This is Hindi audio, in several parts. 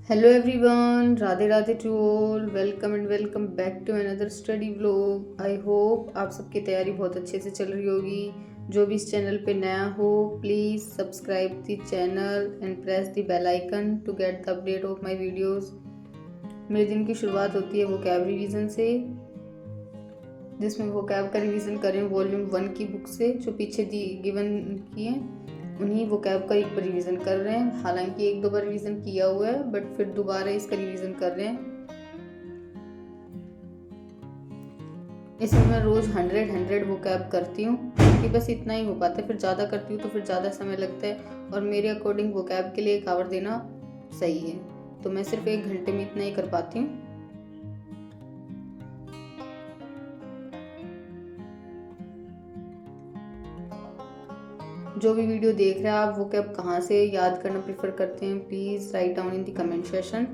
Hello everyone, Radhe Radhe to all. Welcome and welcome back to another study vlog. I hope आप सबकी तैयारी बहुत अच्छे से चल रही होगी। जो भी इस चैनल पे नया हो please subscribe the channel and press the bell icon to get the update of my videos. मेरे दिन की शुरुआत होती है वोकैब रिवीजन से, जिसमें वोकैब का रिवीजन करें वॉल्यूम 1 की बुक से जो पीछे दी गिवन की है। उन्हीं वोकैब का एक बार रिवीजन कर रहे हैं। हालांकि एक दो बार रिवीजन किया हुआ है बट फिर दोबारा इसका रिवीजन कर रहे हैं। इसमें मैं रोज़ 100 वोकैब करती हूँ क्योंकि बस इतना ही हो पाता है। फिर ज़्यादा करती हूँ तो फिर ज़्यादा समय लगता है और मेरे अकॉर्डिंग वोकैब के लिए 1 आवर देना सही है। तो मैं सिर्फ 1 घंटे में इतना ही कर पाती हूँ। जो भी वीडियो देख रहे हैं आप वोकैब कहाँ से याद करना प्रेफर करते हैं, please write down in the comment session.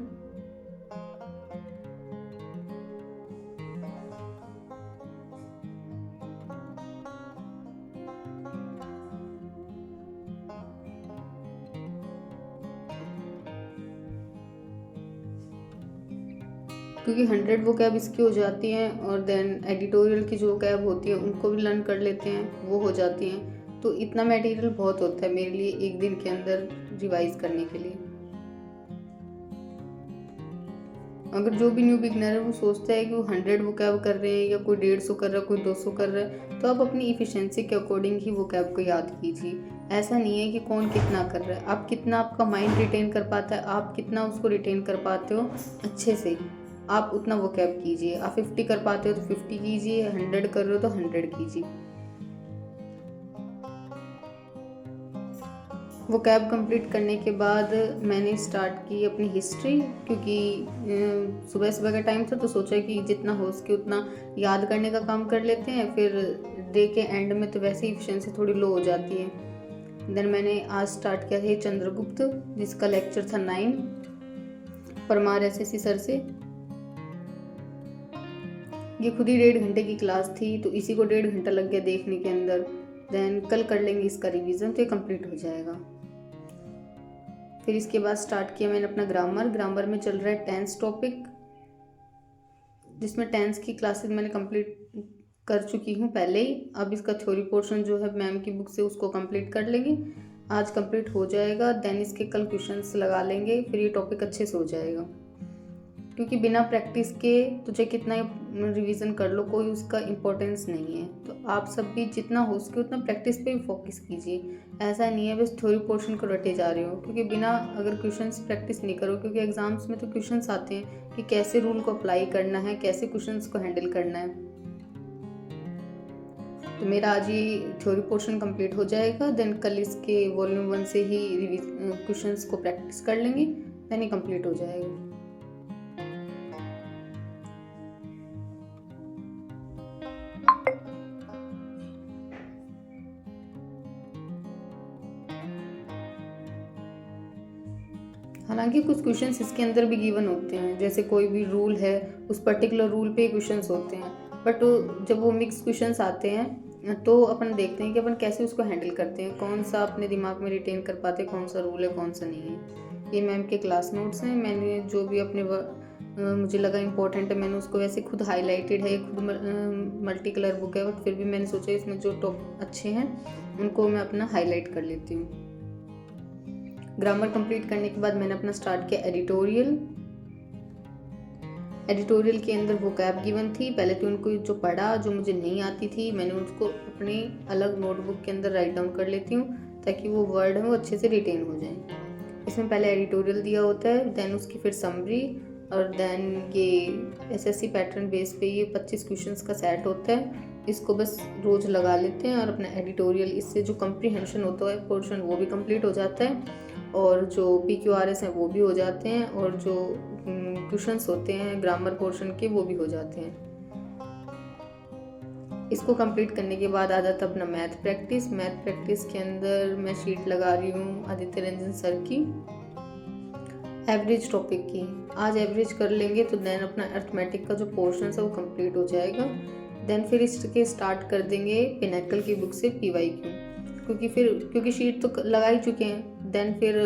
क्योंकि 100 वोकैब इसकी हो जाती हैं और देन एडिटोरियल की जो वोकैब होती है उनको भी लर्न कर लेते हैं, वो हो जाती हैं। तो इतना मटेरियल बहुत होता है मेरे लिए एक दिन के अंदर रिवाइज करने के लिए। अगर जो भी न्यू बिगनर है वो सोचता है कि वो 100 वोकैब कर रहे हैं या कोई 150 कर रहा है, कोई 200 कर रहा है, तो आप अपनी इफ़िशेंसी के अकॉर्डिंग ही वोकैब को याद कीजिए। ऐसा नहीं है कि कौन कितना कर रहा है, आप कितना आपका माइंड रिटेन कर पाता है, आप कितना उसको रिटेन कर पाते हो अच्छे से, आप उतना वोकैब कीजिए। आप 50 कर पाते हो तो 50 कीजिए, 100 कर रहे हो तो 100 कीजिए। वो कैब कंप्लीट करने के बाद मैंने स्टार्ट की अपनी हिस्ट्री, क्योंकि सुबह सुबह का टाइम था तो सोचा कि जितना हो सके उतना याद करने का काम कर लेते हैं। फिर डे के एंड में तो वैसे ही एफिशिएंसी थोड़ी लो हो जाती है। देन मैंने आज स्टार्ट किया था चंद्रगुप्त, जिसका लेक्चर था 9 परमार एसएससी सर से। ये खुद ही 1.5 घंटे की क्लास थी तो इसी को 1.5 घंटा लग गया देखने के अंदर। देन कल कर लेंगे इसका रिवीजन तो ये कंप्लीट हो जाएगा। फिर इसके बाद स्टार्ट किया मैंने अपना ग्रामर में चल रहा है टेंस टॉपिक, जिसमें टेंस की क्लासेस मैंने कंप्लीट कर चुकी हूँ पहले ही। अब इसका थ्योरी पोर्शन जो है मैम की बुक से उसको कंप्लीट कर लेंगे। आज कंप्लीट हो जाएगा, देन इसके कल क्वेश्चंस लगा लेंगे, फिर ये टॉपिक अच्छे से हो जाएगा। क्योंकि बिना प्रैक्टिस के तुझे कितना रिवीजन कर लो कोई उसका इम्पोर्टेंस नहीं है। तो आप सब भी जितना हो सके उतना प्रैक्टिस पे भी फोकस कीजिए। ऐसा नहीं है बस थ्योरी पोर्शन को रटे जा रहे हो, क्योंकि बिना अगर क्वेश्चंस प्रैक्टिस नहीं करो, क्योंकि एग्जाम्स में तो क्वेश्चंस आते हैं कि कैसे रूल को अप्लाई करना है, कैसे क्वेश्चंस को हैंडल करना है। तो मेरा आज ये थ्योरी पोर्शन कंप्लीट हो जाएगा, देन कल इसके वॉल्यूम 1 से ही क्वेश्चंस को प्रैक्टिस कर लेंगे, देन ये कंप्लीट हो जाएगा। हालांकि कुछ क्वेश्चंस इसके अंदर भी गिवन होते हैं, जैसे कोई भी रूल है उस पर्टिकुलर रूल पे क्वेश्चंस होते हैं, बट जब वो मिक्स क्वेश्चंस आते हैं तो अपन देखते हैं कि अपन कैसे उसको हैंडल करते हैं, कौन सा अपने दिमाग में रिटेन कर पाते हैं, कौन सा रूल है कौन सा नहीं है। ये मैम के क्लास नोट्स हैं, मैंने जो भी अपने मुझे लगा इम्पोर्टेंट है मैंने उसको वैसे खुद हाईलाइटेड है। खुद मल्टी कलर बुक है बट फिर भी मैंने सोचा इसमें जो टॉप अच्छे हैं उनको मैं अपना हाईलाइट कर लेती हूँ। ग्रामर कंप्लीट करने के बाद मैंने अपना स्टार्ट किया एडिटोरियल के अंदर वोकैब गिवन थी। पहले तो उनको जो पढ़ा, जो मुझे नहीं आती थी मैंने उसको अपने अलग नोटबुक के अंदर राइट डाउन कर लेती हूँ ताकि वो वर्ड है वो अच्छे से रिटेन हो जाए। इसमें पहले एडिटोरियल दिया होता है, देन उसकी फिर समरी, और देन ये एसएससी पैटर्न बेस पे ये 25 क्वेश्चंस का सेट होता है। इसको बस रोज लगा लेते हैं और अपना एडिटोरियल, इससे जो कंप्रीहेंशन होता है पोर्शन वो भी कंप्लीट हो जाता है और जो PQRS हैं वो भी हो जाते हैं और जो क्वेश्चंस होते हैं ग्रामर पोर्शन के वो भी हो जाते हैं। इसको कंप्लीट करने के बाद आ जाता अपना मैथ प्रैक्टिस के अंदर मैं शीट लगा रही हूँ आदित्य रंजन सर की एवरेज टॉपिक की। आज एवरेज कर लेंगे तो देन अपना अर्थमेटिक का जो पोर्शन है वो कंप्लीट हो जाएगा। देन फिर इसके स्टार्ट कर देंगे पिनेकल की बुक से PYQ, क्योंकि शीट तो लगा ही चुके हैं, देन फिर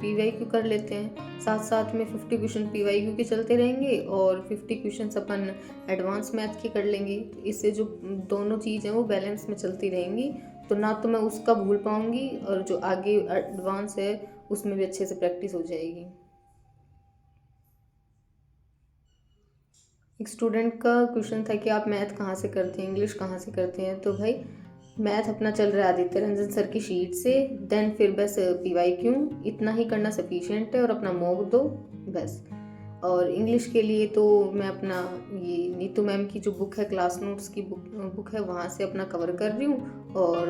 PYQ कर लेते हैं। साथ साथ में 50 क्वेश्चन PYQ के चलते रहेंगे और 50 क्वेश्चन अपन एडवांस मैथ के कर लेंगे। तो इससे जो दोनों चीज़ हैं वो बैलेंस में चलती रहेंगी, तो ना तो मैं उसका भूल पाऊँगी और जो आगे एडवांस है उसमें भी अच्छे से प्रैक्टिस हो जाएगी। एक स्टूडेंट का क्वेश्चन था कि आप मैथ कहाँ से करते हैं, इंग्लिश कहाँ से करते हैं। तो भाई मैथ अपना चल रहा है आदित्य रंजन सर की शीट से, देन फिर बस PYQ इतना ही करना सफिशिएंट है और अपना मॉक दो बस। और इंग्लिश के लिए तो मैं अपना ये नीतू मैम की जो बुक है, क्लास नोट्स की बुक है, वहाँ से अपना कवर कर रही हूँ। और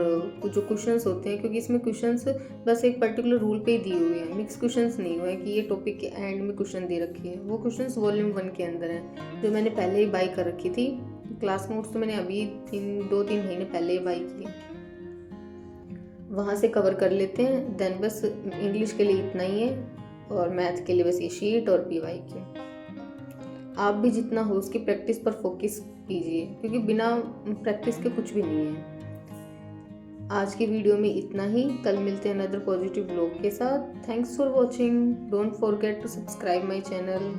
जो क्वेश्चंस होते हैं, क्योंकि इसमें क्वेश्चंस बस एक पर्टिकुलर रूल पे ही दिए हुए हैं, मिक्स क्वेश्चंस नहीं हुए हैं कि ये टॉपिक के एंड में क्वेश्चन दे रखे हैं। वो क्वेश्चंस वॉल्यूम 1 के अंदर हैं जो मैंने पहले ही बाई कर रखी थी। क्लास नोट्स तो मैंने अभी 2-3 महीने पहले ही बाई किए, वहाँ से कवर कर लेते हैं। देन बस इंग्लिश के लिए इतना ही है और मैथ के लिए बस ये शीट और PYQ। आप भी जितना हो उसकी प्रैक्टिस पर फोकस कीजिए, क्योंकि बिना प्रैक्टिस के कुछ भी नहीं है। आज की वीडियो में इतना ही, कल मिलते हैं अनदर पॉजिटिव व्लॉग के साथ। Thanks for watching, don't forget to subscribe my channel.